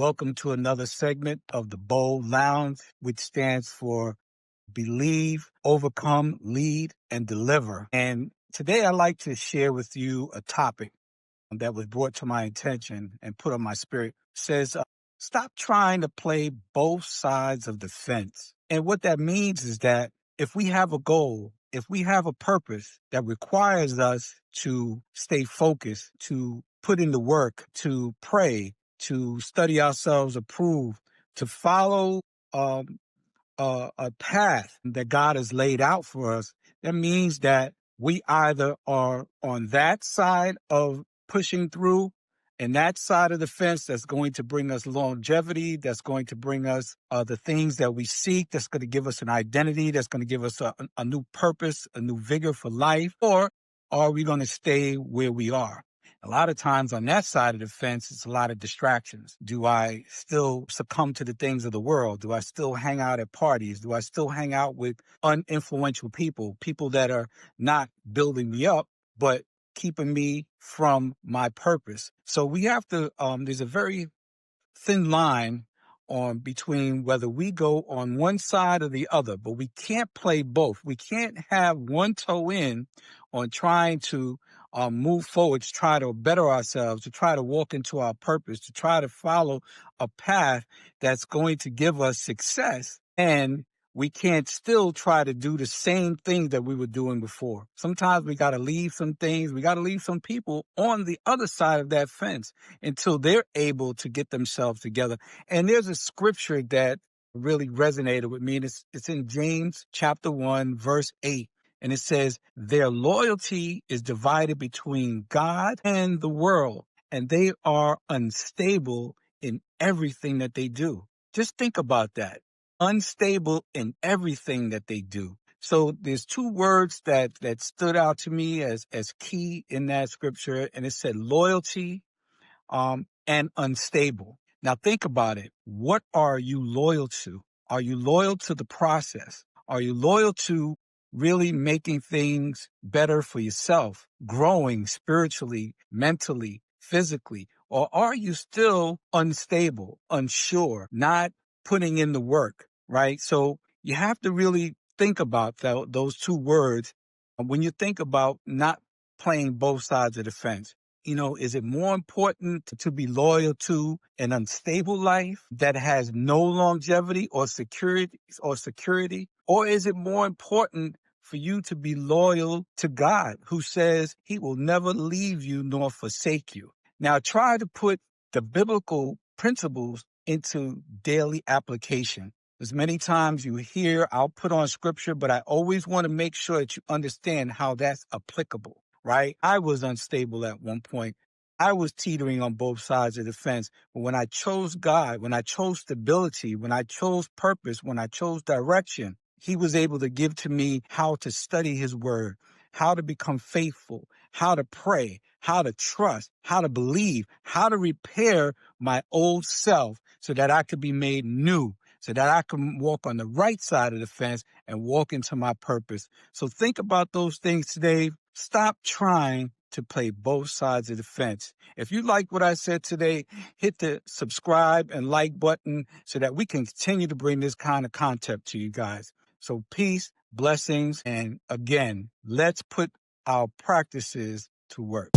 welcome to another segment of the Bold Lounge, which stands for Believe, Overcome, Lead, and Deliver. And today I'd like to share with you a topic that was brought to my attention and put on my spirit. It says, stop trying to play both sides of the fence. And what that means is that if we have a goal, if we have a purpose that requires us to stay focused, to put in the work, to pray, to study ourselves approved, to follow a path that God has laid out for us, that means that we either are on that side of pushing through and that side of the fence that's going to bring us longevity, that's going to bring us the things that we seek, that's going to give us an identity, that's going to give us a new purpose, a new vigor for life, or are we going to stay where we are? A lot of times on that side of the fence, it's a lot of distractions. Do I still succumb to the things of the world? Do I still hang out at parties? Do I still hang out with uninfluential people, people that are not building me up, but keeping me from my purpose? So we have to, there's a very thin line on between whether we go on one side or the other, but we can't play both. We can't have one toe in on trying to move forward, to try to better ourselves, to try to walk into our purpose, to try to follow a path that's going to give us success. And we can't still try to do the same thing that we were doing before. Sometimes we got to leave some things, we got to leave some people on the other side of that fence until they're able to get themselves together. And there's a scripture that really resonated with me, and it's in James chapter 1, verse 8. And it says, their loyalty is divided between God and the world, and they are unstable in everything that they do. Just think about that. Unstable in everything that they do. So there's two words that stood out to me as key in that scripture, and it said loyalty and unstable. Now think about it. What are you loyal to? Are you loyal to the process? Are you loyal to really making things better for yourself, growing spiritually, mentally, physically? Or are you still unstable, unsure, not putting in the work, right? So you have to really think about those two words when you think about not playing both sides of the fence. You know, is it more important to be loyal to an unstable life that has no longevity or security, or is it more important for you to be loyal to God, who says he will never leave you nor forsake you? Now, try to put the biblical principles into daily application. As many times you hear, I'll put on scripture, but I always want to make sure that you understand how that's applicable. Right? I was unstable at one point. I was teetering on both sides of the fence. But when I chose God, when I chose stability, when I chose purpose, when I chose direction, he was able to give to me how to study his word, how to become faithful, how to pray, how to trust, how to believe, how to repair my old self so that I could be made new, so that I can walk on the right side of the fence and walk into my purpose. So think about those things today. Stop trying to play both sides of the fence. If you like what I said today, hit the subscribe and like button so that we can continue to bring this kind of content to you guys. So peace, blessings, and again, let's put our practices to work.